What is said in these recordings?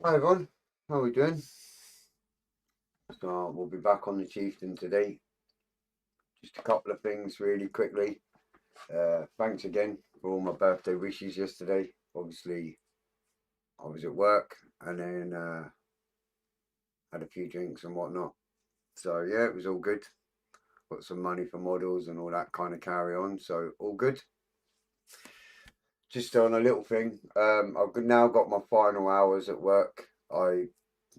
Hi everyone, how are we doing? So we'll be back on the Chieftain today. Just a couple of things really quickly. Thanks again for all my birthday wishes yesterday. Obviously, I was at work and then had a few drinks and whatnot. So yeah, it was all good. Got some money for models and all that kind of carry on. So all good. Just on a little thing. I've now got my final hours at work. I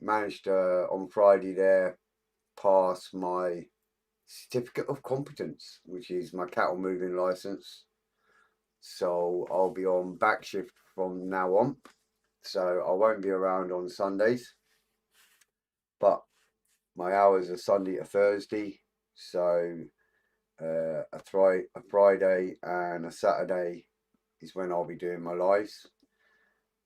managed on Friday there pass my certificate of competence, which is my cattle moving license. So I'll be on back shift from now on. So I won't be around on Sundays, but my hours are Sunday to Thursday. So a Friday and a Saturday is when I'll be doing my lives.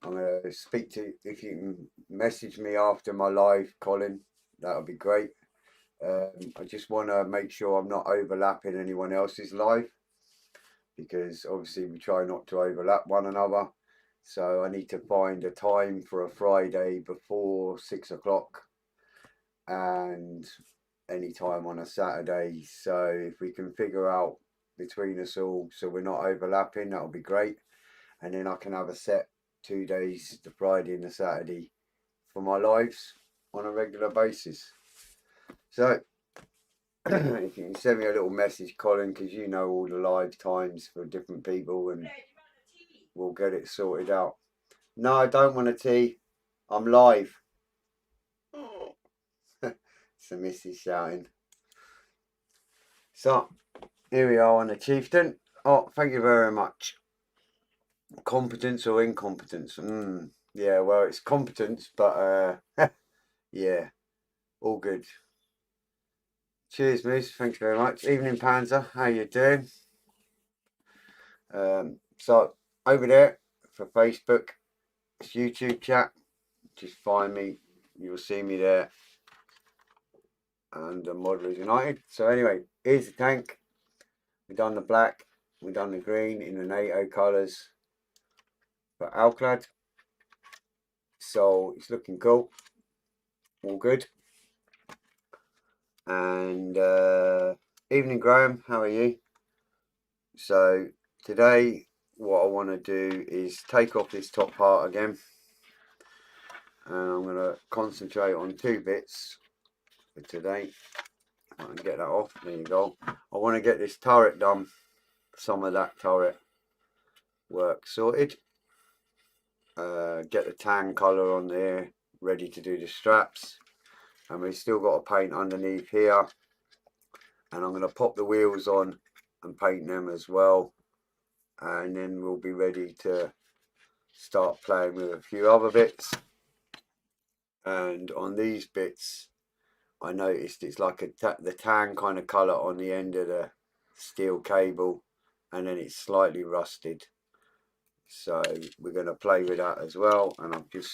I'm going to speak to, if you can message me after my live, Colin, that would be great. I just want to make sure I'm not overlapping anyone else's live, because obviously we try not to overlap one another. So I need to find a time for a Friday before 6 o'clock and any time on a Saturday. So if we can figure out between us all so we're not overlapping, that'll be great. And then I can have a set 2 days, the Friday and the Saturday, for my lives on a regular basis. So if you can send me a little message, Colin, because you know all the live times for different people, and we'll get it sorted out. No, I don't want a tea. I'm live. It's the missus shouting. So, here we are on the Chieftain. Oh, thank you very much. Competence or incompetence? Yeah, well, it's competence, but yeah, all good. Cheers, Moose. Thank you very much. Evening, Panzer. How you doing? So, over there for Facebook, it's YouTube chat. Just find me. You'll see me there. And Moderators United. So anyway, here's the tank. We've done the black, we've done the green in the NATO colours for Alclad. So it's looking cool. All good. And evening, Graham. How are you? So today, what I want to do is take off this top part again, and I'm going to concentrate on two bits for today. I can get that off. There you go. I want to get this turret done. Some of that turret work sorted. Get the tan colour on there, ready to do the straps. And we've still got to paint underneath here. And I'm going to pop the wheels on and paint them as well. And then we'll be ready to start playing with a few other bits. And on these bits, I noticed it's like the tan kind of colour on the end of the steel cable, and then it's slightly rusted. So we're going to play with that as well. And I've just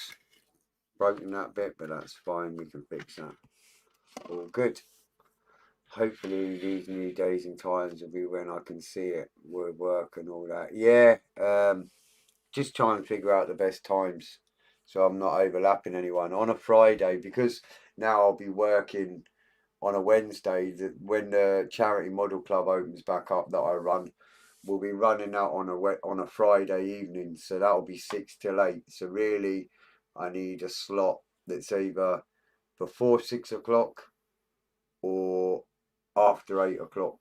broken that bit, but that's fine, we can fix that. All good. Hopefully these new days and times will be when I can see it will work and all that. Yeah, just try and figure out the best times so I'm not overlapping anyone on a Friday, because now I'll be working on a Wednesday. That when the charity model club opens back up that I run, we'll be running out on a Friday evening, so that'll be 6 till 8. So really I need a slot that's either before 6 o'clock or after 8 o'clock,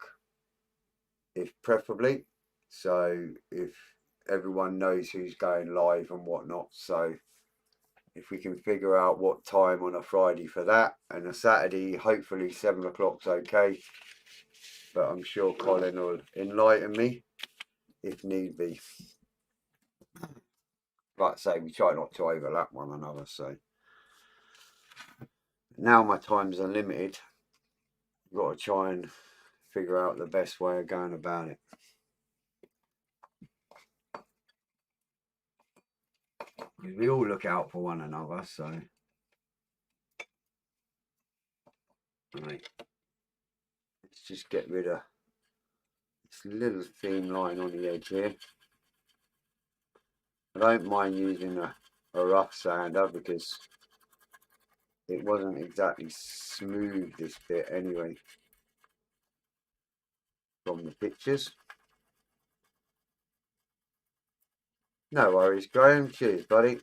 if preferably. So if everyone knows who's going live and whatnot. So if we can figure out what time on a Friday for that, and a Saturday, hopefully 7 o'clock's okay. But I'm sure Colin will enlighten me if need be. Like I say, we try not to overlap one another. So now my times are limited. I've got to try and figure out the best way of going about it. We all look out for one another, so right. Let's just get rid of this little thin line on the edge here. I don't mind using a a rough sander because it wasn't exactly smooth, this bit anyway, from the pictures. No worries, Graham. Cheers, buddy.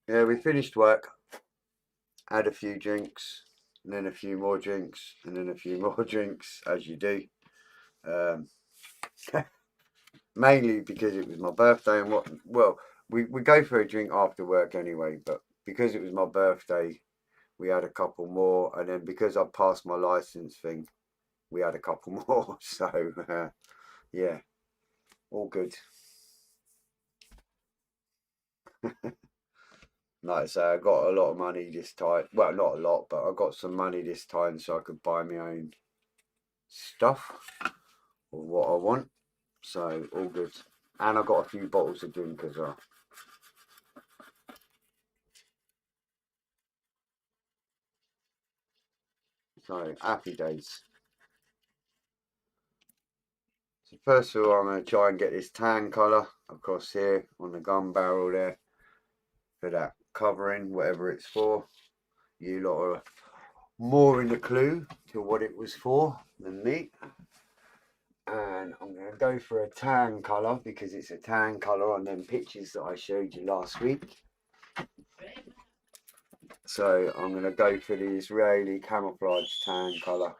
Yeah, we finished work, had a few drinks, and then a few more drinks, and then a few more drinks, as you do. Mainly because it was my birthday, and we go for a drink after work anyway, but because it was my birthday, we had a couple more, and then because I passed my license thing, we had a couple more. So yeah, all good. Like I say, I got a lot of money this time. Well, not a lot, but I got some money this time so I could buy my own stuff or what I want. So all good. And I got a few bottles of drink as well. So happy days. So first of all, I'm going to try and get this tan colour across here on the gun barrel there for that covering, whatever it's for. You lot are more in the clue to what it was for than me. And I'm going to go for a tan colour because it's a tan colour on them pictures that I showed you last week. So I'm going to go for the Israeli camouflage tan colour.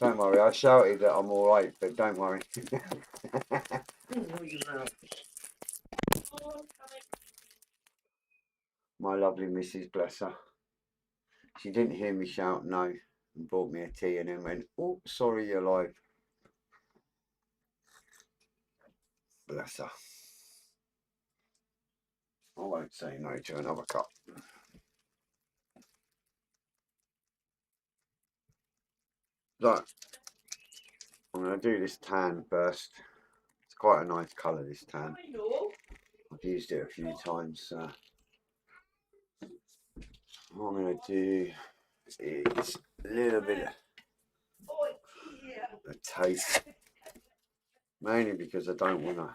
Don't worry, I shouted that I'm alright, but don't worry. My lovely Mrs. Bless her. She didn't hear me shout no and bought me a tea and then went, oh, sorry, you're live. Bless her. I won't say no to another cup. So, I'm going to do this tan first. It's quite a nice colour, this tan. I've used it a few times. What I'm going to do is a little bit of a taste. Mainly because I don't want to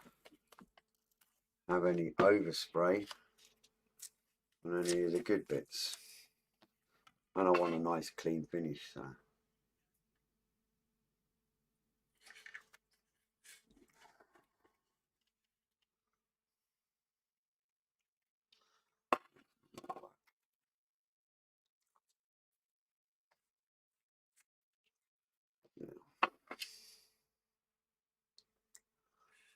have any overspray. And only use the good bits. And I want a nice clean finish. So.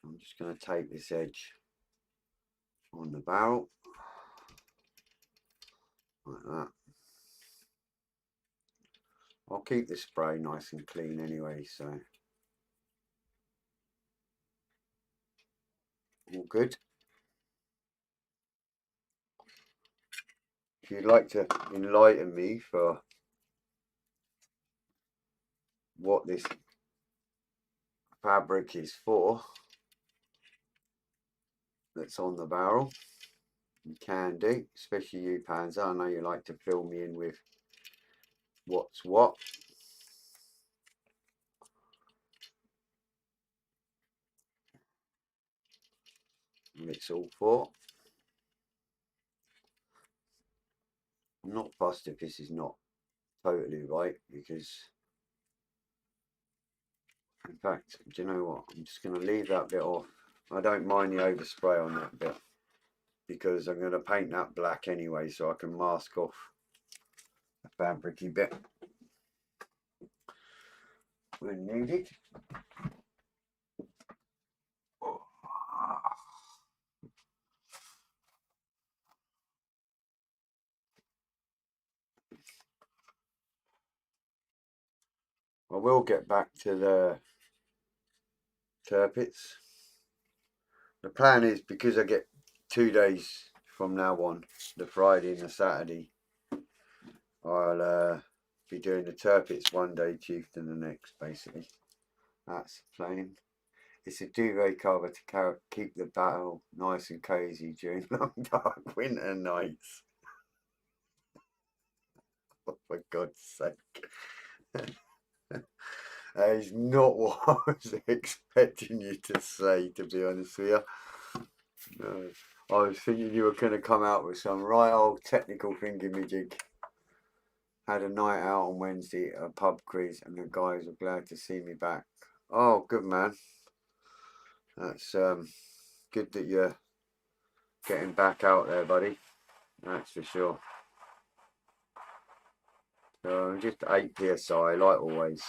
I'm just going to take this edge on the barrel like that. I'll keep the spray nice and clean anyway, so all good. If you'd like to enlighten me for what this fabric is for that's on the barrel, you can do, especially you, Panzer. I know you like to fill me in with what's what. And it's all for. I'm not fussed if this is not totally right, because in fact, do you know what, I'm just going to leave that bit off. I don't mind the overspray on that bit because I'm going to paint that black anyway, so I can mask off the fabricy bit when needed. I will get back to the turpits. The plan is, because I get 2 days from now on, the Friday and the Saturday, I'll be doing the turpits one day, Chieftain the next, basically. That's the plan. It's a duvet cover to keep the battle nice and cosy during long dark winter nights. Oh, for God's sake. That is not what I was expecting you to say, to be honest with you. No. I was thinking you were going to come out with some right old technical thingamajig. Had a night out on Wednesday at a pub quiz, and the guys were glad to see me back. Oh, good man. That's good that you're getting back out there, buddy. That's for sure. So just 8 psi, like always.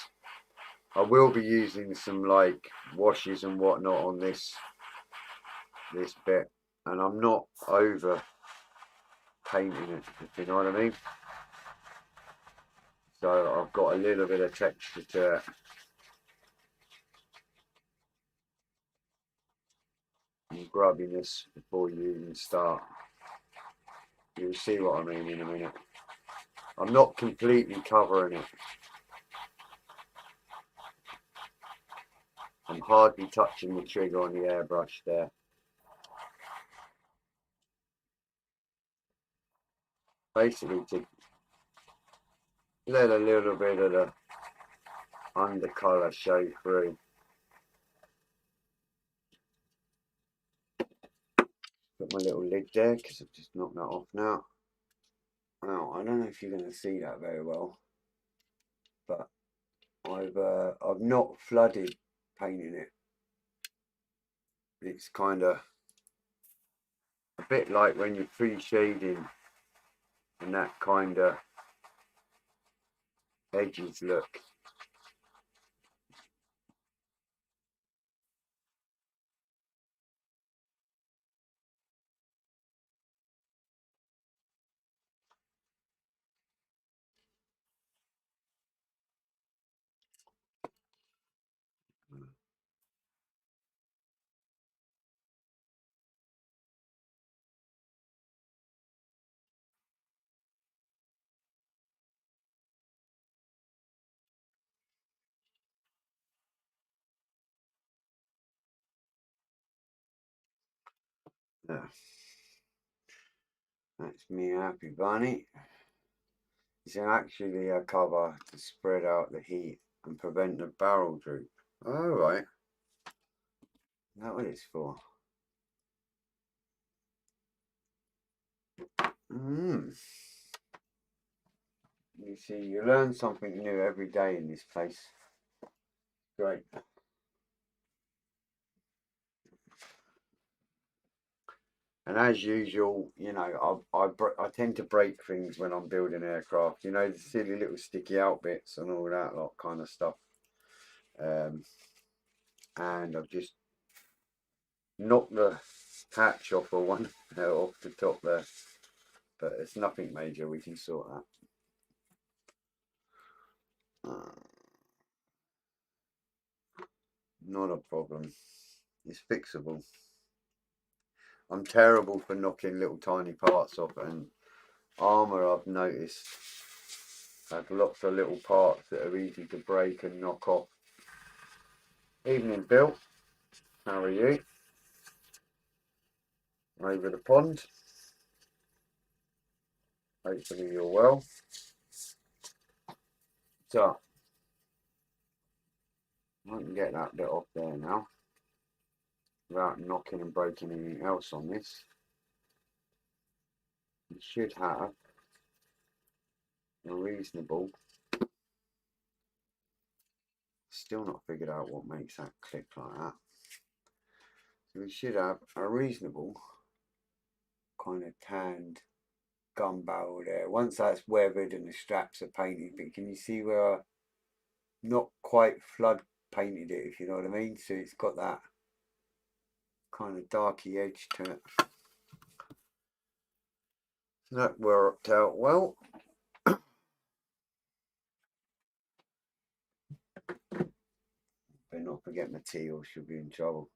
I will be using some like washes and whatnot on this bit, and I'm not over painting it, if you know what I mean. So I've got a little bit of texture to it. I'm grubbing this before you even start. You'll see what I mean in a minute. I'm not completely covering it. I'm hardly touching the trigger on the airbrush there. Basically to let a little bit of the undercolour show through. Put my little lid there because I've just knocked that off now. Now I don't know if you're going to see that very well, but I've not flooded painting it. It's kind of a bit like when you're free shading and that kind of edges look. Yeah. That's me happy bunny. It's actually a cover to spread out the heat and prevent the barrel droop. Alright. Is that what it's for? You see, you learn something new every day in this place. Great. And as usual, you know, I tend to break things when I'm building aircraft. You know, the silly little sticky out bits and all that lot kind of stuff. And I've just knocked the hatch off of one off the top there. But it's nothing major. We can sort that. Not a problem. It's fixable. I'm terrible for knocking little tiny parts off, and armour I've noticed has lots of little parts that are easy to break and knock off. Evening Bill, how are you? Over the pond. Hopefully you're well. So I can get that bit off there now without knocking and breaking anything else on this. You should have a reasonable, still not figured out what makes that click like that. So we should have a reasonable kind of tanned gun barrel there. Once that's weathered and the straps are painted, but can you see where I not quite flood painted it, if you know what I mean? So it's got that kind of darky edge to it. That worked out well. Better not forget my tea or she'll be in trouble.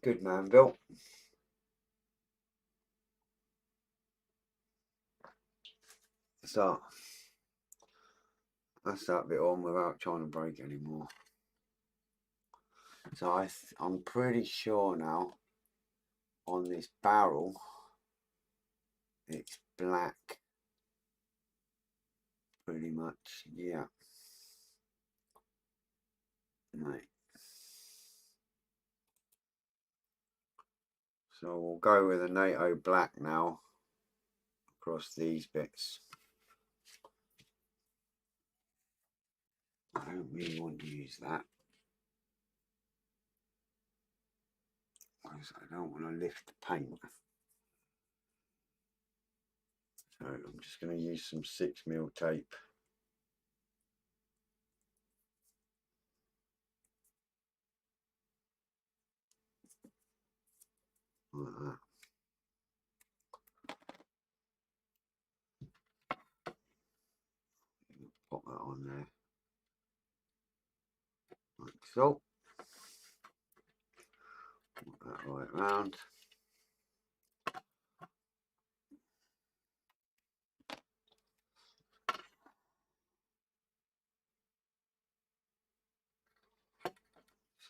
Good man, Bill. So that's that bit on without trying to break anymore. So I'm pretty sure now on this barrel it's black. Pretty much, yeah. Right. So we'll go with a NATO black now across these bits. I don't really want to use that, because I don't want to lift the paint. So I'm just going to use some 6mm tape. Like that. Pop that on there, like so. Put that right round.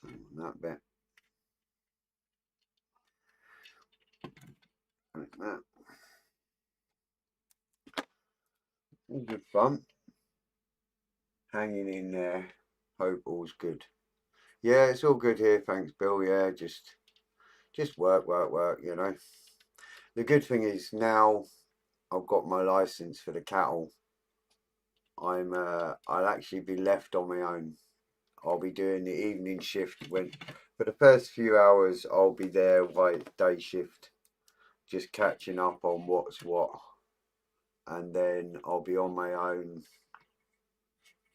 Same on that bit. Like that. All good fun. Hanging in there. Hope all's good. Yeah, it's all good here, thanks Bill. Yeah, just work, you know. The good thing is now I've got my license for the cattle, I'll actually be left on my own. I'll be doing the evening shift. When for the first few hours I'll be there by day shift, just catching up on what's what, and then I'll be on my own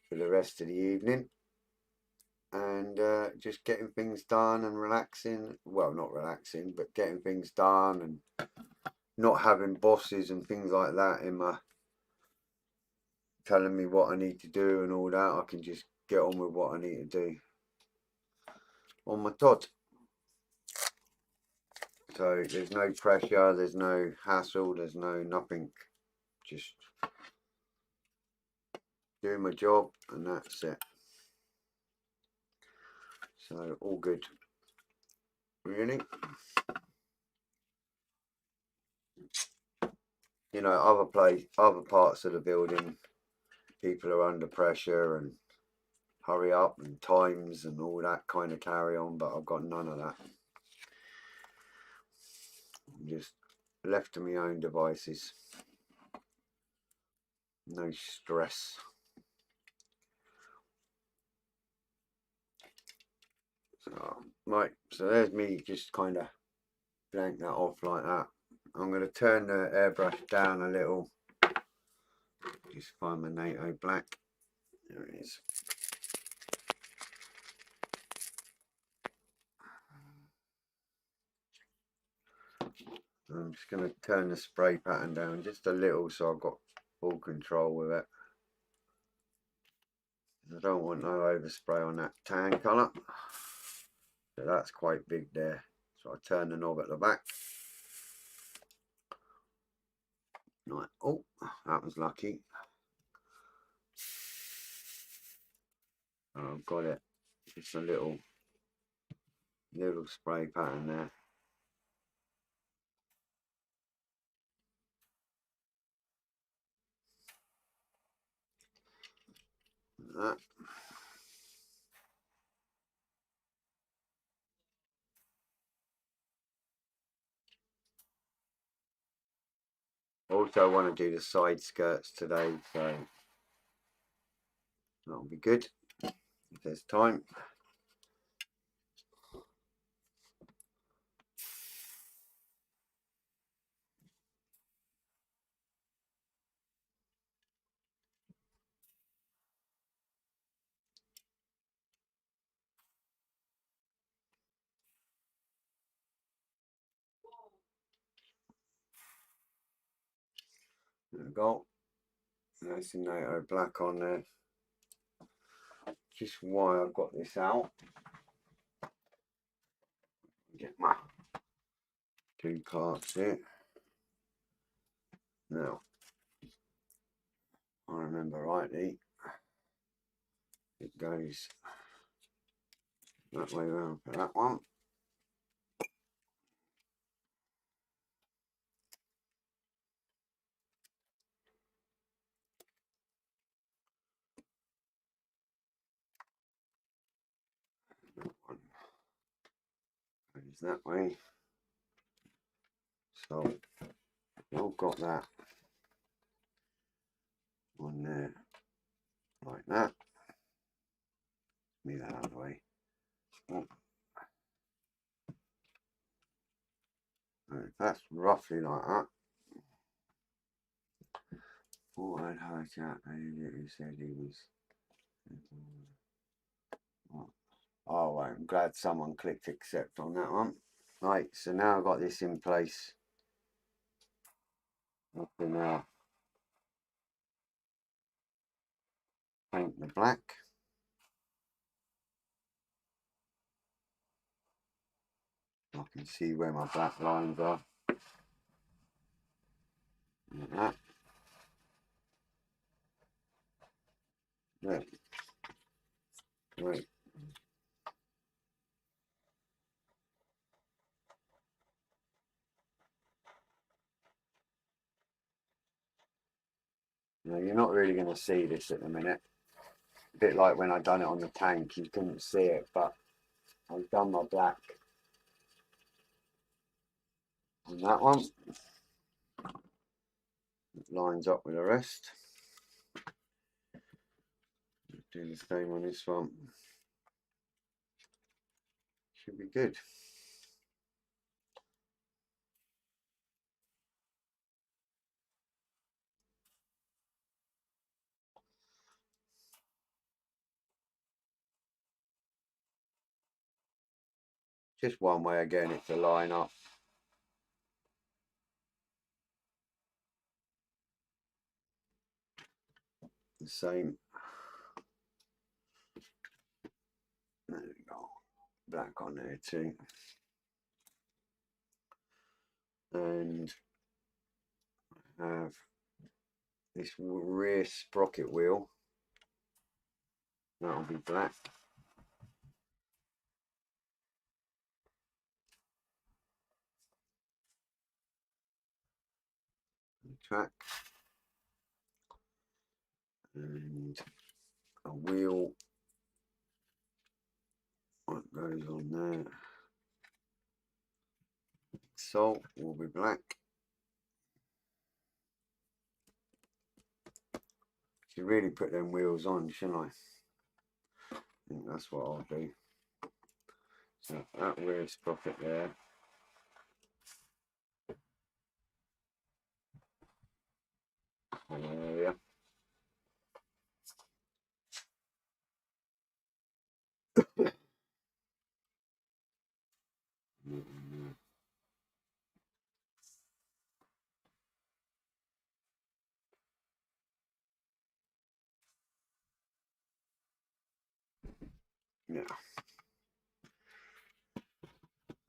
for the rest of the evening, and just getting things done and relaxing. Well, not relaxing, but getting things done and not having bosses and things like that in my telling me what I need to do and all that. I can just get on with what I need to do on my Todd. So there's no pressure, there's no hassle, there's no nothing. Just doing my job and that's it. So all good. Really. You know, other parts of the building, people are under pressure and hurry up and times and all that kind of carry on, but I've got none of that. I'm just left to my own devices. No stress. So right, so there's me just kind of blank that off like that. I'm going to turn the airbrush down a little. Just find my NATO black. There it is. I'm just going to turn the spray pattern down just a little so I've got full control with it. I don't want no overspray on that tan colour. So that's quite big there. So I turn the knob at the back. Right. Oh, that was lucky. Oh, I've got it. Just a little spray pattern there. That. Also, I want to do the side skirts today, so that'll be good if there's time. There we go. Nice and NATO black on there. Just why I've got this out. Get my two parts here. Now, I remember rightly, it goes that way around for that one. That one goes that way. So I've got that on there like that. Move that out of the way. Oh. That's roughly like that. Oh, I'd hurt that. He said he was. Oh, I'm glad someone clicked accept on that one. Right, so now I've got this in place. I can now paint the black. I can see where my black lines are. Like that. Right. Right. Now you're not really going to see this at the minute. A bit like when I done it on the tank, you couldn't see it, but I've done my black on that one. It lines up with the rest. Do the same on this one. Should be good. Just one way of getting it to line up. The same. There we go. Black on there too. And have this rear sprocket wheel. That'll be black. The track. And a wheel. What goes on there? Salt will be black. Should really put them wheels on, shouldn't I? I think that's what I'll do. So that rear sprocket there. Area. Yeah.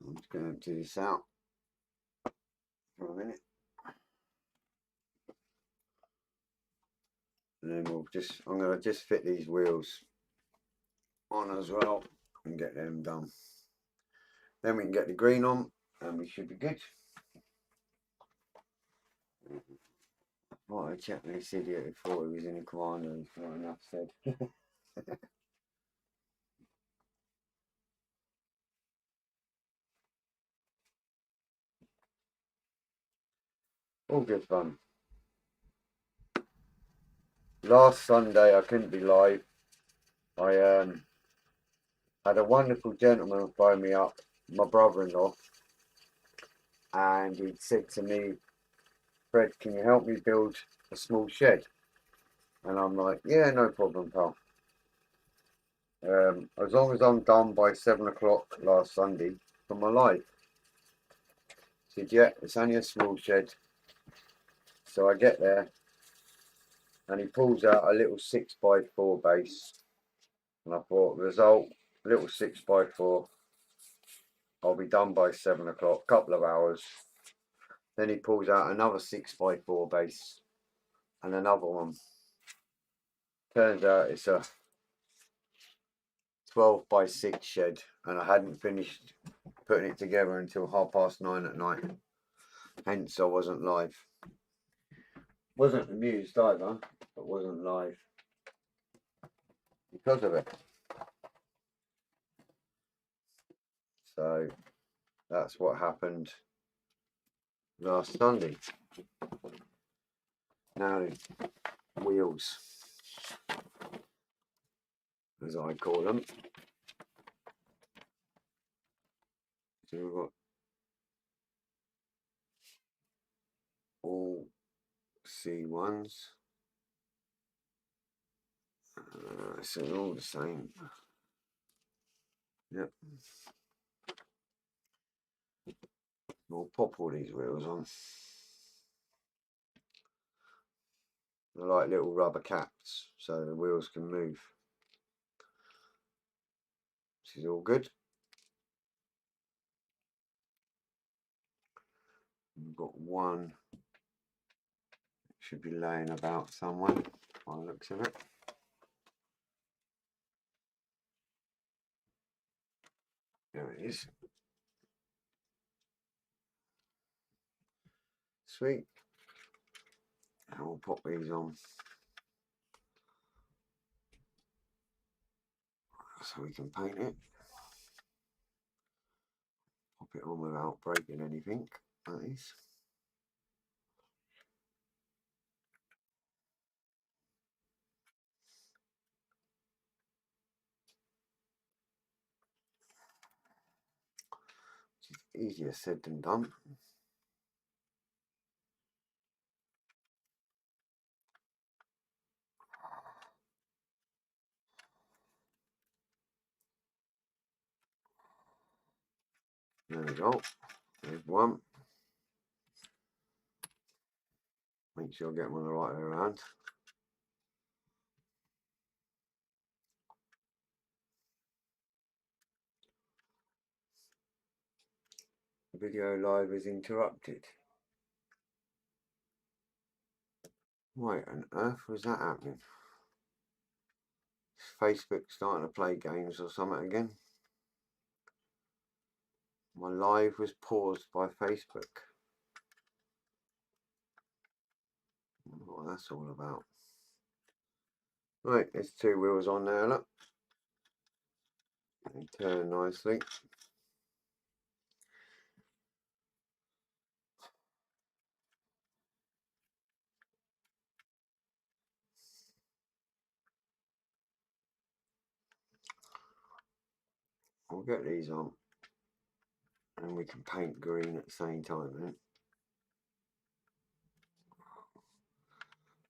I'm just going to empty this out for a minute. And then I'm going to just fit these wheels on as well and get them done. Then we can get the green on and we should be good. What I checked this idiot before he was in a commander, he's not enough said. All good fun. Last Sunday I couldn't be live. I had a wonderful gentleman phone me up, my brother-in-law, and he said to me, Fred, can you help me build a small shed? And I'm like, yeah, no problem, pal. As long as I'm done by 7 o'clock last Sunday for my life. He said, yeah, it's only a small shed. So I get there and he pulls out a little 6x4 base. And I thought, result, little 6x4. I'll be done by 7 o'clock, couple of hours. Then he pulls out another 6x4 base and another one. Turns out it's a 12x6 shed, and I hadn't finished putting it together until 9:30 at night. Hence, I wasn't live. Wasn't amused either, but wasn't live because of it. So that's what happened last Sunday. Now then, wheels, as I call them. So we've got all C1s. So they're all the same. Yep. We'll pop all these wheels on. They're like little rubber caps, so the wheels can move. This is all good. We've got one, should be laying about somewhere by the looks of it. There it is. Sweet. And we'll pop these on so we can paint it. Pop it on without breaking anything, that is. It's easier said than done. There we go. There's one. Make sure I get one the right way around. Video live is interrupted. Why on earth was that happening? Is Facebook starting to play games or something again? My live was paused by Facebook. I wonder what that's all about. Right, there's two wheels on there, look. They turn nicely. We'll get these on and we can paint green at the same time then.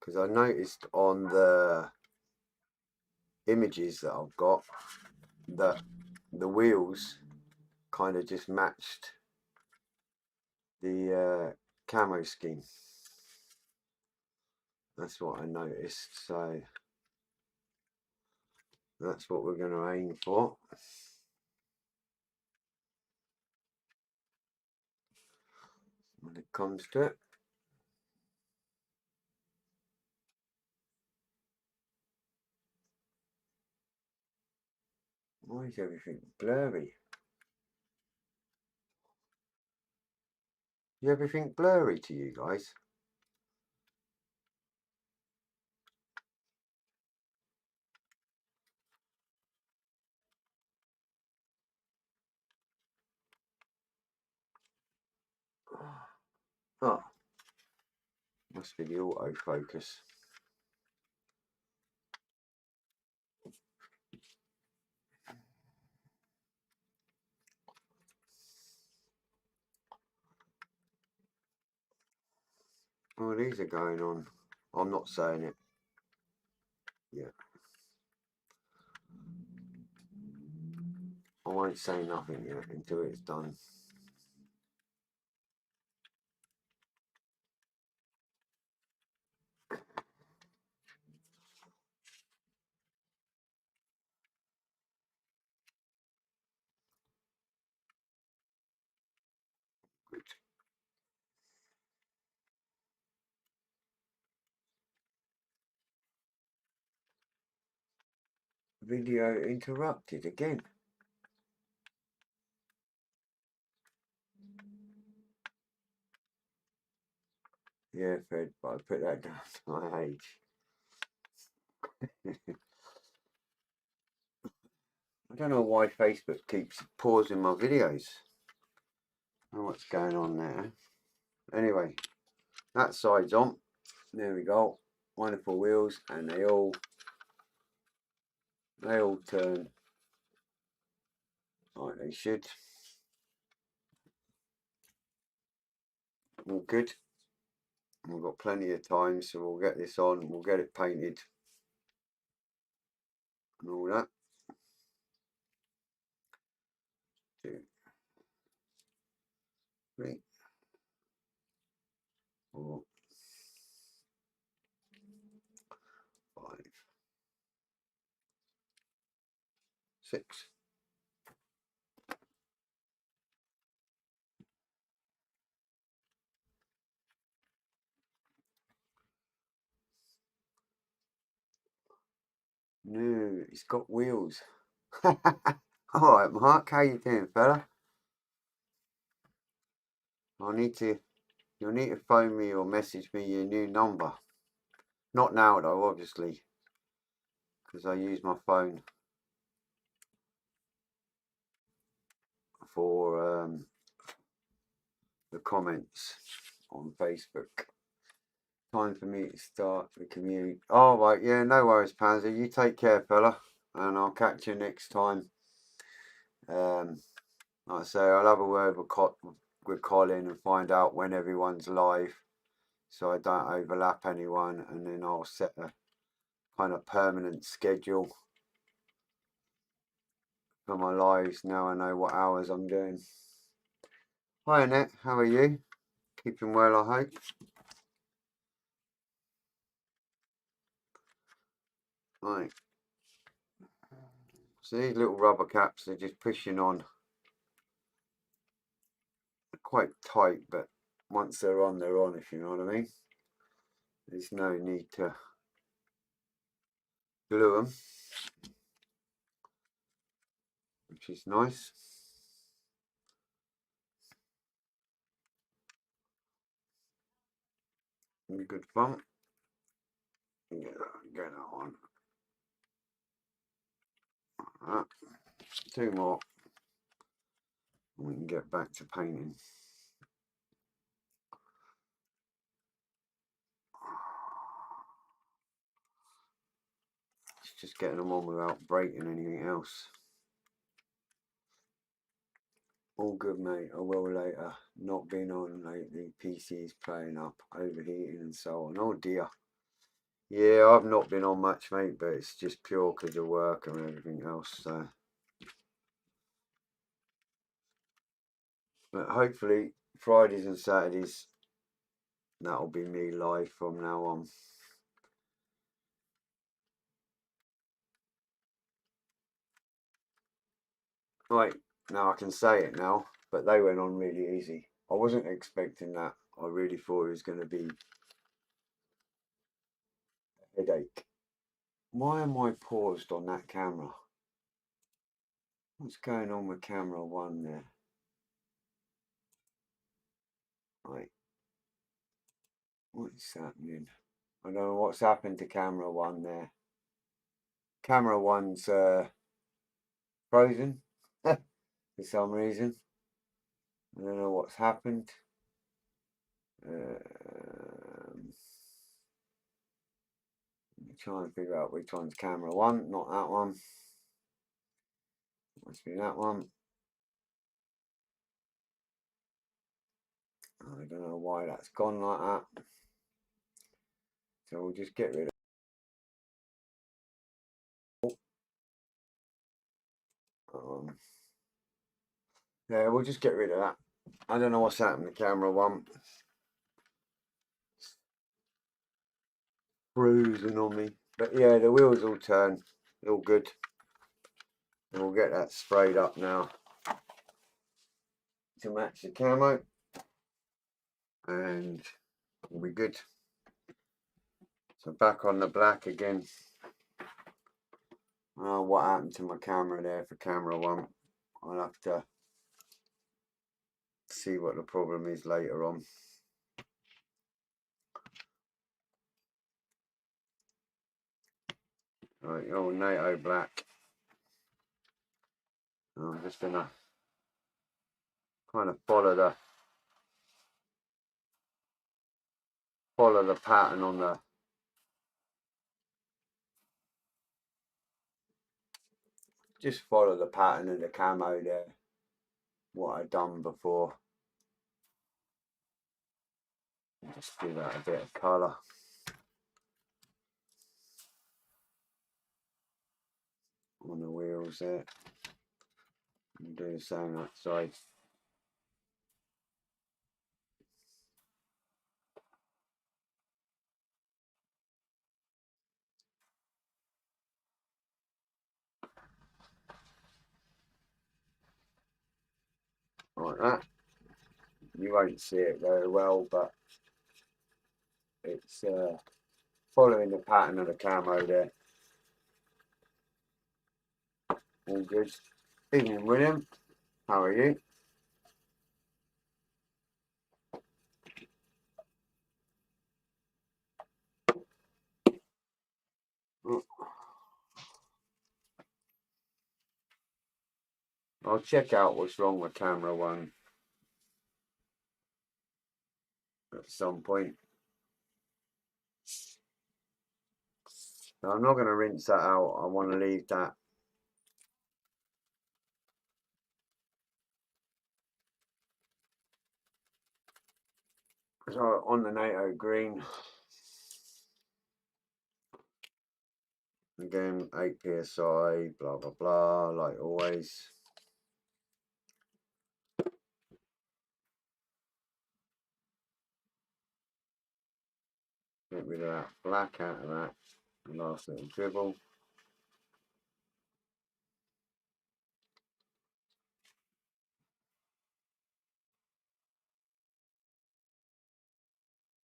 Because I noticed on the images that I've got that the wheels kind of just matched the camo scheme. That's what I noticed, so that's what we're going to aim for. When it comes to it. Why is everything blurry? Is everything blurry to you guys? Oh, must be the autofocus. Oh, these are going on. I'm not saying it yet. I won't say nothing yet until it's done. Good. Video interrupted again. Yeah, Fred, but I put that down to my age. I don't know why Facebook keeps pausing my videos. I don't know what's going on there. Anyway, that side's on. There we go. Wonderful wheels, and they all turn like they should. All good. We've got plenty of time, so we'll get this on. We'll get it painted and all that. 2, 3, 4, 5, 6. No, it's got wheels. Alright, Mark, how you doing, fella? You'll need to phone me or message me your new number. Not now though, obviously, because I use my phone for the comments on Facebook. Time for me to start the community. All right, yeah, no worries, Pansy. You take care, fella, and I'll catch you next time. Like I say, I'll have a word with Colin and find out when everyone's live, so I don't overlap anyone, and then I'll set a kind of permanent schedule for my lives. Now I know what hours I'm doing. Hi, Annette. How are you? Keeping well, I hope. Right. So these little rubber caps are just pushing on. They're quite tight, but once they're on, if you know what I mean. There's no need to glue them, which is nice. Good fun. Yeah, get that on. Right. 2 more. We can get back to painting. It's just getting them on without breaking anything else. All good, mate. I will later. Not been on lately. PC's playing up, overheating and so on. Oh dear. Yeah, I've not been on much, mate, but it's just pure because of work and everything else. So, but hopefully Fridays and Saturdays, that'll be me live from now on. Right, now I can say it now, but they went on really easy. I wasn't expecting that. I really thought it was going to be a headache. Why am I paused on that camera? What's going on with camera 1 there? Right. What's happening? I don't know what's happened to camera 1 there. Camera 1's frozen for some reason. I don't know what's happened. Try and figure out which one's camera 1, not that one. Must be that one. I don't know why that's gone like that. So we'll just get rid of yeah, we'll just get rid of that. I don't know what's happened to camera 1. Bruising on me. But yeah, the wheels all turn. All good. And we'll get that sprayed up now to match the camo. And we'll be good. So back on the black again. Oh, what happened to my camera there for camera 1? I'll have to see what the problem is later on. Right, oh, NATO black. I'm just gonna kind of follow follow the pattern on the just follow the pattern of the camo there, what I've done before. Just give that a bit of colour on the wheels there, and do the same that side. Like that. You won't see it very well, but it's following the pattern of the camo there. All good. Evening, William. How are you? I'll check out what's wrong with camera one at some point. Now, I'm not going to rinse that out. I want to leave that. So on the NATO green, again 8 psi, blah blah blah, like always. Get rid of that black out of that last little dribble.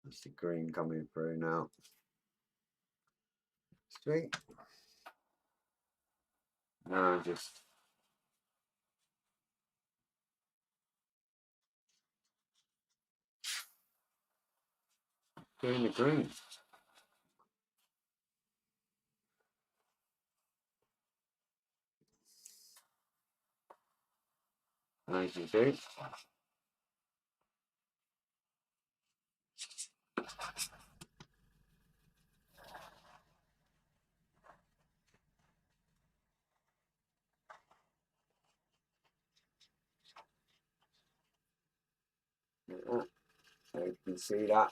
That's the green coming through now. Sweet. Now just doing the green. As you do. So you can see that.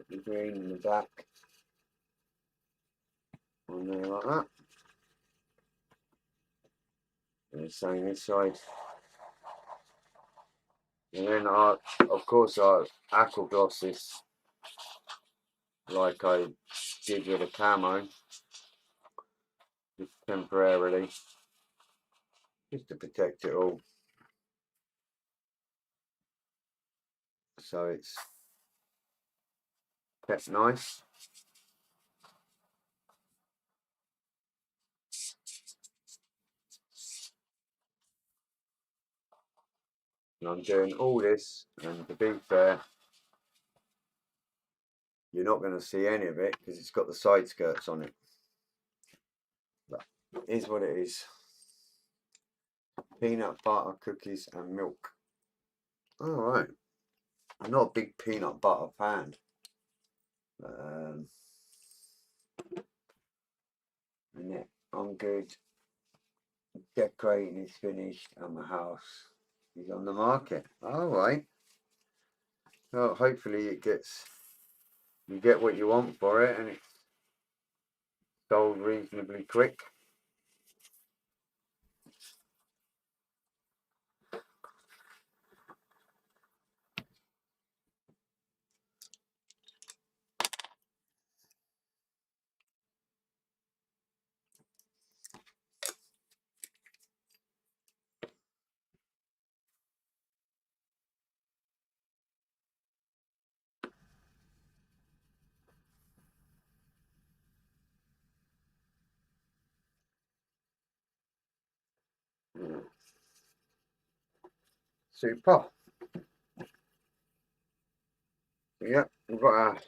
The green in the back. On there like that. And the same this side. And then of course I aqua gloss this like I did with the camo, just temporarily, just to protect it all. So it's kept nice. And I'm doing all this, and to be fair, you're not going to see any of it because it's got the side skirts on it. But it is what it is. Peanut butter, cookies and milk. Alright. I'm not a big peanut butter fan. And yeah, I'm good. Decorating is finished and my house is on the market. Alright. Well, hopefully you get what you want for it and it's sold reasonably quick. Super. Yep, we've got a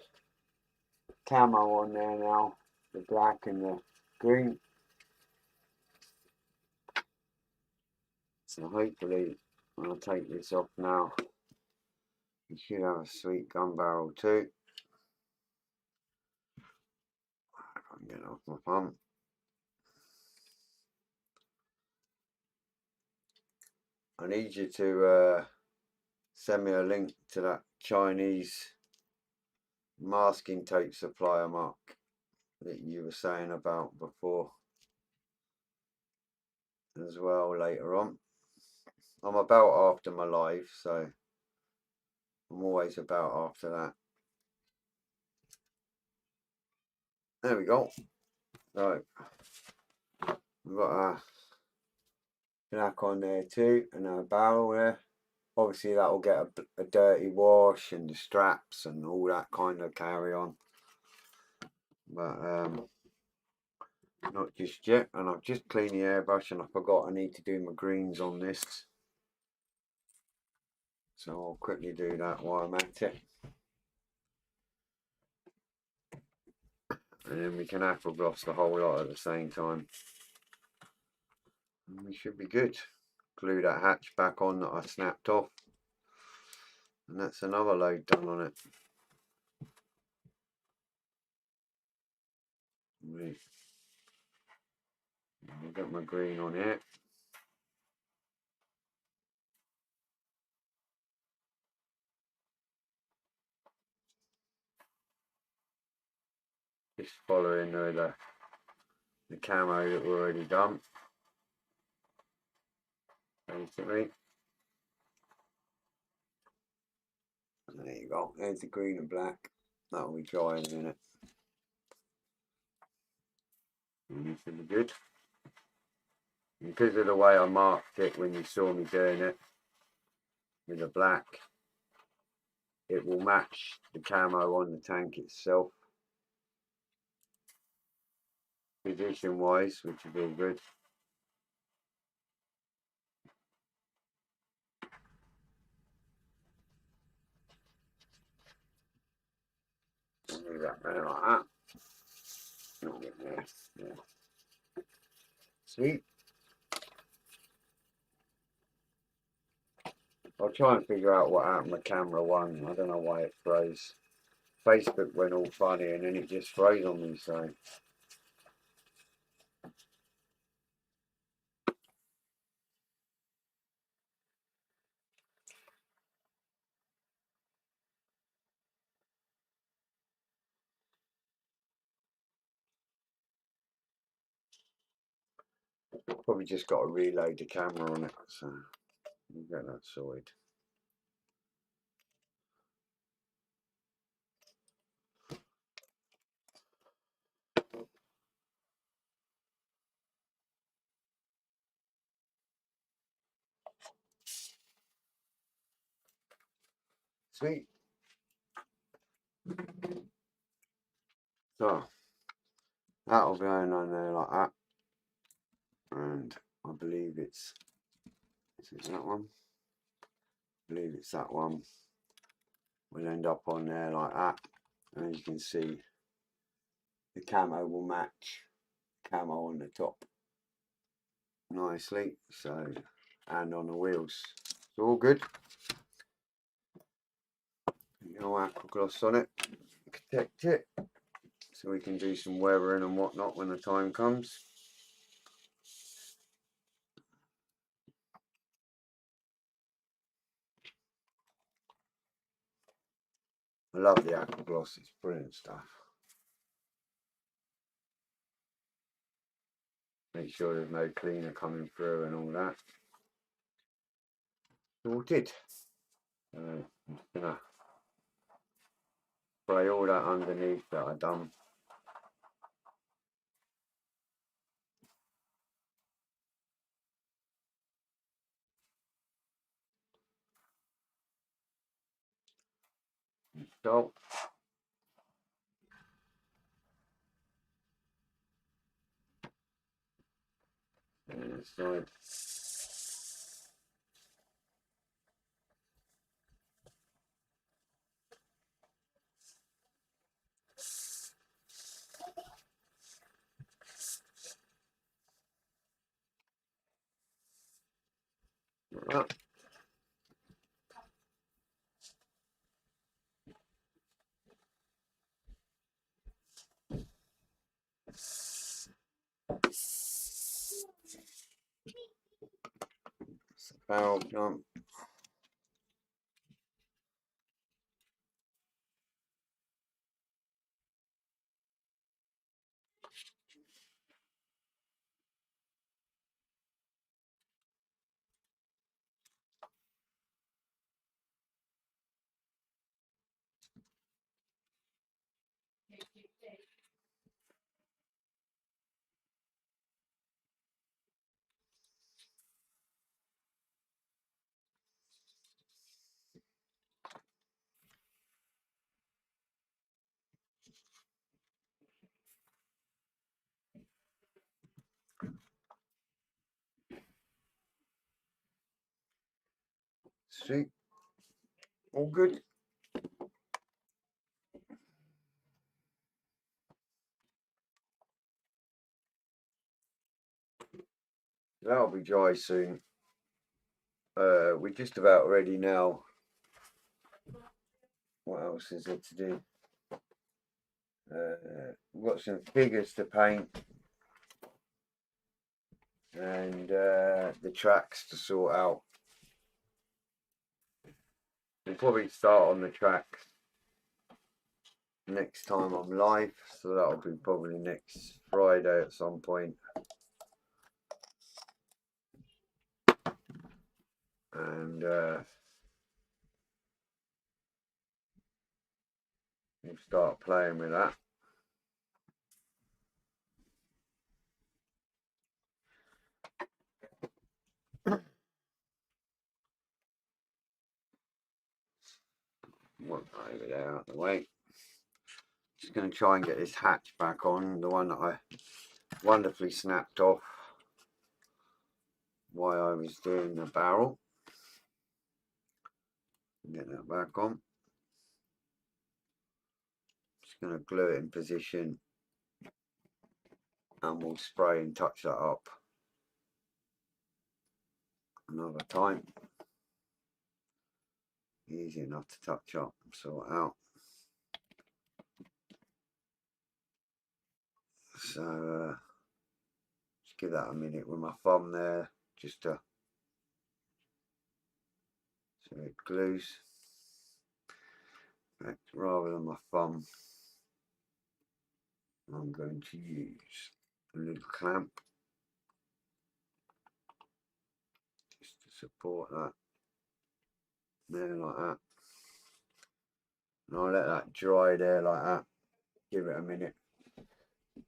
camo on there now, the black and the green. So hopefully I'll take this off now. You should have a sweet gun barrel too. If I can get it off my thumb. I need you to send me a link to that Chinese masking tape supplier, Mark, that you were saying about before as well later on. I'm about after my live, so I'm always about after that. There we go. Right, we've got a knack on there too, and a barrel there. Obviously that will get a dirty wash and the straps and all that kind of carry on, but not just yet. And I've just cleaned the airbrush, and I forgot I need to do my greens on this, so I'll quickly do that while I'm at it, and then we can apple gloss the whole lot at the same time, and we should be good. Glue that hatch back on that I snapped off, and that's another load done on it. Right. I've got my green on here. Just following the camo that we already done, basically. There you go, there's the green and black. That'll be dry in a minute. And this should be good. Because of the way I marked it when you saw me doing it with the black, it will match the camo on the tank itself, position wise, which will be good. Move that there like that. Not get there. Yeah. Sweet. I'll try and figure out what happened with camera one. I don't know why it froze. Facebook went all funny and then it just froze on me, so. Probably just got to reload the camera on it, so we'll get that sorted. Sweet. So that'll be going on there like that, and I believe it's that one. I believe it's that one. We'll end up on there like that, and as you can see, the camo will match camo on the top nicely. So, and on the wheels, it's all good. No aqua gloss on it, protect it, so we can do some weathering and whatnot when the time comes. I love the aqua gloss, it's brilliant stuff. Make sure there's no cleaner coming through and all that. Sorted. I'm just gonna spray all that underneath that I've done. So side. barrel jump. See, all good. That'll be dry soon. We're just about ready now. What else is there to do? We've got some figures to paint and the tracks to sort out. We'll probably start on the tracks next time I'm live, so that'll be probably next Friday at some point. And we'll start playing with that. One over there out of the way. Just going to try and get this hatch back on, the one that I wonderfully snapped off while I was doing the barrel. Get that back on. Just going to glue it in position and we'll spray and touch that up another time. Easy enough to touch up and sort out. So just give that a minute with my thumb there, just to so it glues. But rather than my thumb, I'm going to use a little clamp just to support that there like that. And I'll let that dry there like that. Give it a minute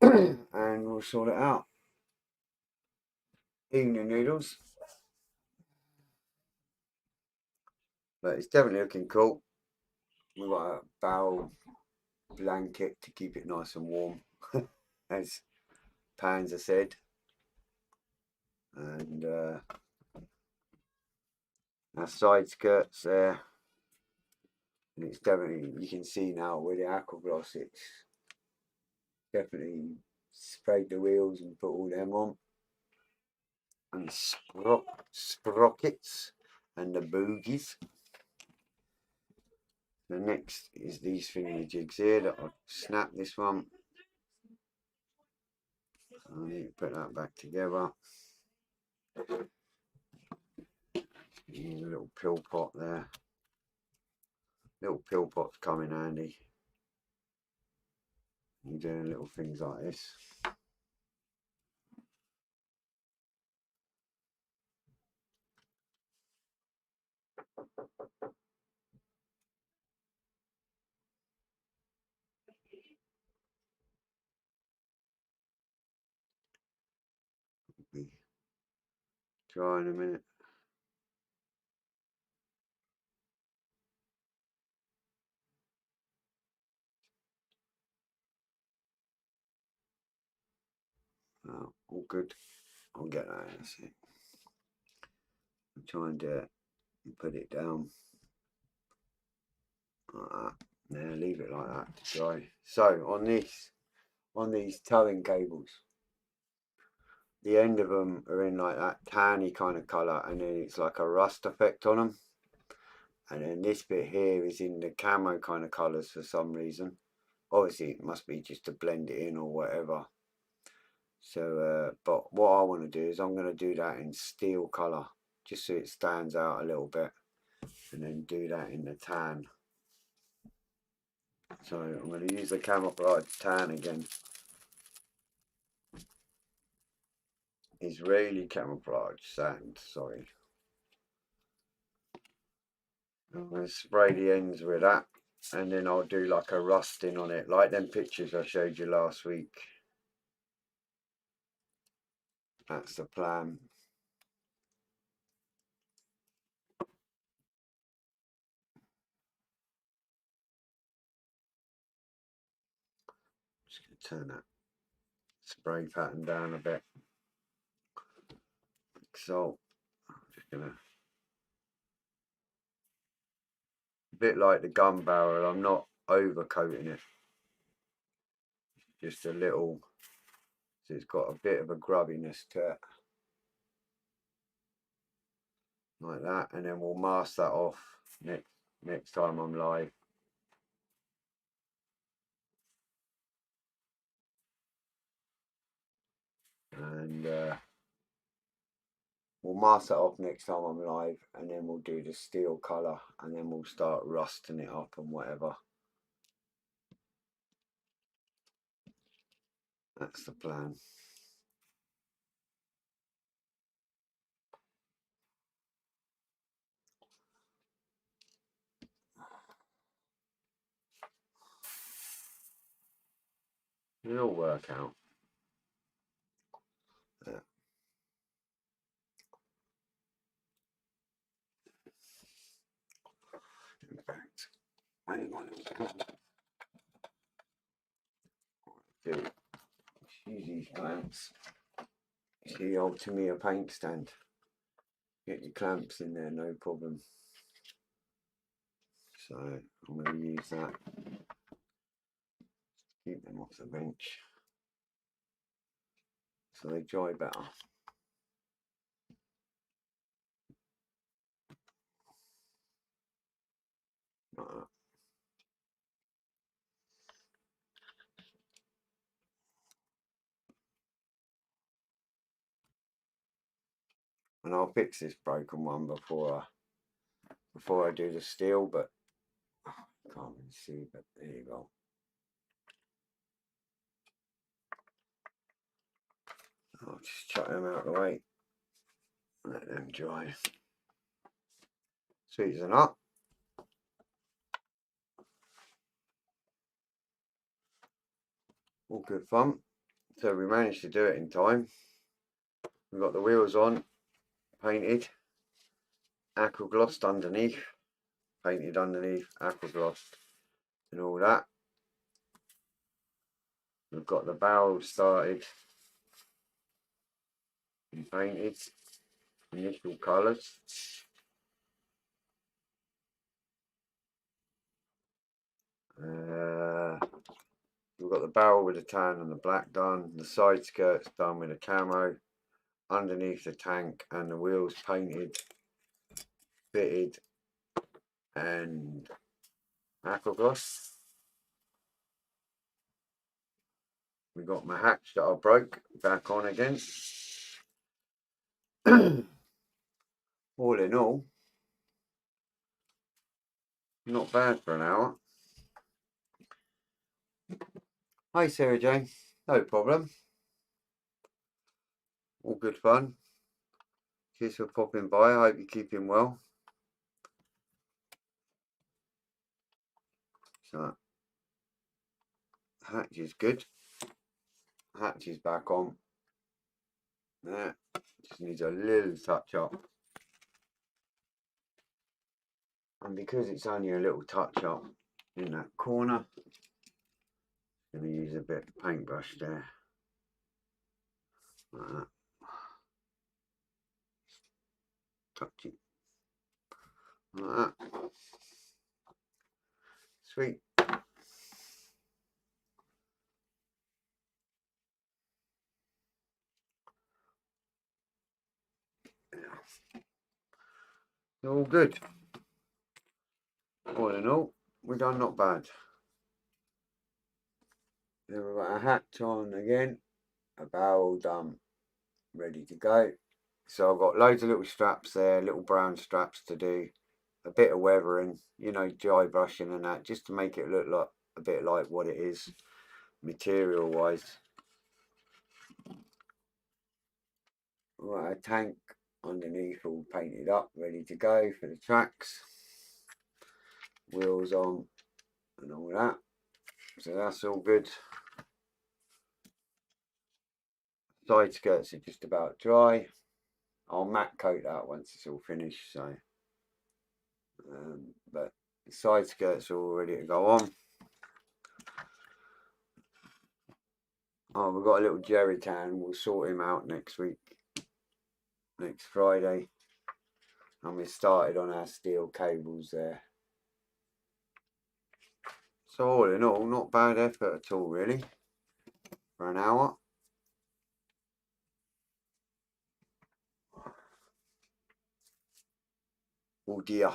and we'll sort it out. Evening noodles. But it's definitely looking cool. We've got a barrel blanket to keep it nice and warm, as Panzer said. And our side skirts there. And it's definitely, you can see now with the aqua gloss, it's definitely sprayed the wheels and put all them on. And sprockets and the boogies. The next is these thingy jigs here that I've snapped this one. I need to put that back together. Use a little pill pot there. Little pill pots come in handy. You're doing little things like this. Dry in a minute. Oh, all good. I'll get that in a sec. I'll try and do it and put it down like that. Now leave it like that to dry. So on these towing cables, the end of them are in like that tanny kind of colour, and then it's like a rust effect on them. And then this bit here is in the camo kind of colours for some reason. Obviously it must be just to blend it in or whatever. So but what I want to do is I'm going to do that in steel colour just so it stands out a little bit, and then do that in the tan. So I'm going to use the camouflage tan again. Israeli camouflage sand, sorry. I'm going to spray the ends with that, and then I'll do like a rusting on it, like them pictures I showed you last week. That's the plan. Just going to turn that spray pattern down a bit. So I'm just going to, a bit like the gun barrel, I'm not overcoating it, just a little, so it's got a bit of a grubbiness to it, like that, and then we'll mask that off next time I'm live. And we'll mask that off next time I'm live, and then we'll do the steel colour, and then we'll start rusting it up and whatever. That's the plan. It'll work out. Yeah. In fact, hang on. Use these clamps. It's the old Tamiya paint stand. Get your clamps in there, no problem. So I'm going to use that. Keep them off the bench so they dry better. Like that. And I'll fix this broken one before I do the steel, but I can't really see, but there you go. I'll just chuck them out of the way and let them dry. Sweet as a nut. All good fun. So we managed to do it in time. We've got the wheels on, painted, aqua glossed underneath, painted underneath, aqua glossed and all that. We've got the barrel started and painted, initial colours. We've got the barrel with the tan and the black done, the side skirts done with the camo, underneath the tank, and the wheels painted, fitted and aqua gloss. We got my hatch that I broke back on again. All in all, not bad for an hour. Hi Sarah Jane, no problem. All good fun. Cheers for popping by. I hope you're keeping well. So hatch is good. Hatch is back on. There, just needs a little touch up. And because it's only a little touch up in that corner, I'm going to use a bit of paintbrush there. Like that. Touch it. Like that. Sweet. All good. All in all, we've done not bad. Then we've got a hatch on again, a barrel done, ready to go. So I've got loads of little straps there, little brown straps to do, a bit of weathering, you know, dry brushing and that, just to make it look like a bit like what it is material wise. Right, a tank underneath all painted up, ready to go for the tracks. Wheels on and all that. So that's all good. Side skirts are just about dry. I'll matte coat that once it's all finished. So, but the side skirts are all ready to go on. Oh, we've got a little jerry can. We'll sort him out next week, next Friday. And we started on our steel cables there. So all in all, not bad effort at all, really, for an hour. Oh dear,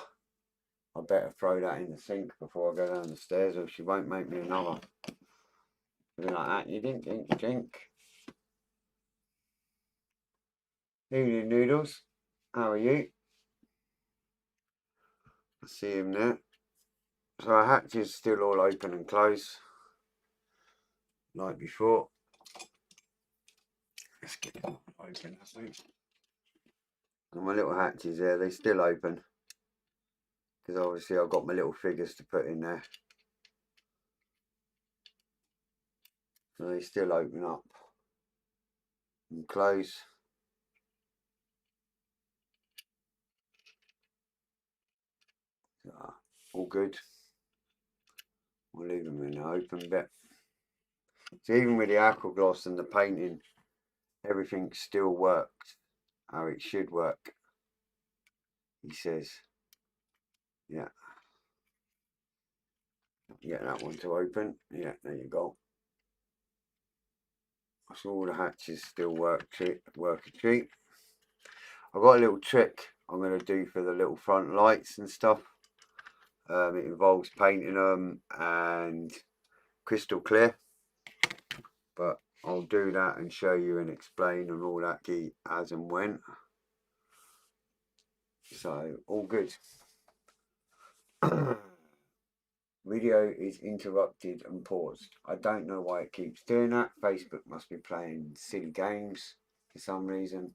I better throw that in the sink before I go down the stairs, or she won't make me another. Something like that. You didn't drink. Evening noodles. How are you? I see him there. So our hatch is still all open and closed, like before. Let's get it open, I think. And my little hatches there, they still open. Because obviously I've got my little figures to put in there. So they still open up and close. So, all good. We'll leave them in the open bit. So even with the aqua gloss and the painting, everything still works how it should work, he says. Yeah. Get that one to open. Yeah, there you go. So all the hatches still work a treat. I've got a little trick I'm going to do for the little front lights and stuff. It involves painting them and crystal clear, but I'll do that and show you and explain and all that key as and when. So all good. Video is interrupted and paused. I don't know why it keeps doing that. Facebook must be playing silly games for some reason.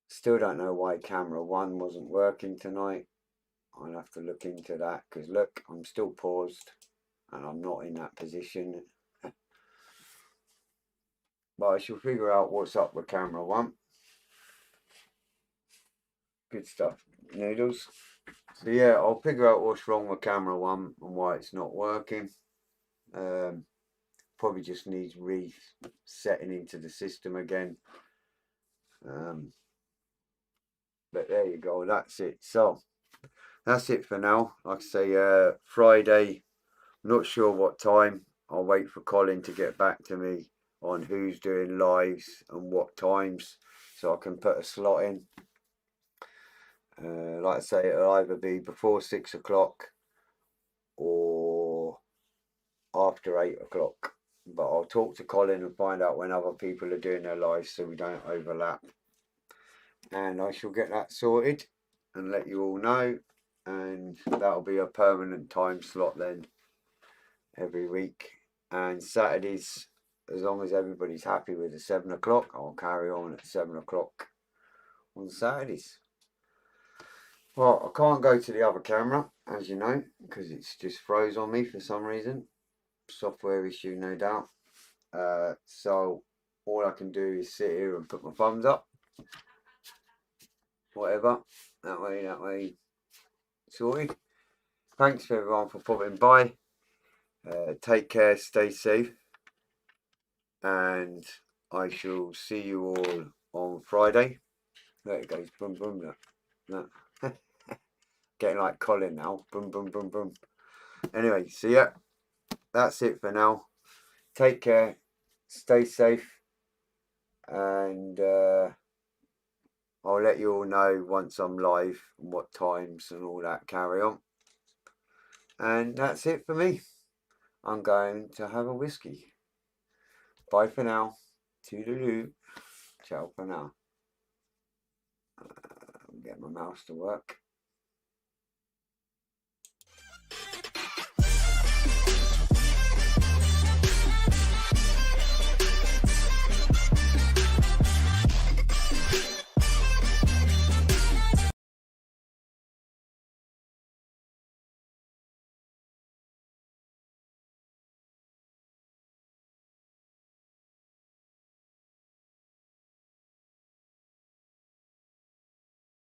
Still don't know why camera 1 wasn't working tonight. I'll have to look into that, because look, I'm still paused and I'm not in that position. But I shall figure out what's up with camera 1. Good stuff, noodles. So yeah, I'll figure out what's wrong with camera 1 and why it's not working. Probably just needs resetting into the system again. But there you go, that's it. So that's it for now. Like I say, Friday, not sure what time. I'll wait for Colin to get back to me on who's doing lives and what times, so I can put a slot in. Like I say, it'll either be before 6 o'clock or after 8 o'clock. But I'll talk to Colin and find out when other people are doing their lives so we don't overlap. And I shall get that sorted and let you all know. And that'll be a permanent time slot then every week. And Saturdays, as long as everybody's happy with the 7 o'clock, I'll carry on at 7 o'clock on Saturdays. Well, I can't go to the other camera, as you know, because it's just froze on me for some reason. Software issue, no doubt. So all I can do is sit here and put my thumbs up. Whatever. That way. Sorted. Thanks for everyone for popping by. Take care, stay safe. And I shall see you all on Friday. There it goes. Boom, boom. No. Getting like Colin now. Boom, boom, boom, boom. Anyway, so yeah, that's it for now. Take care, stay safe, and I'll let you all know once I'm live and what times and all that carry on. And that's it for me. I'm going to have a whiskey. Bye for now. Toodaloo. Ciao for now. Get my mouse to work.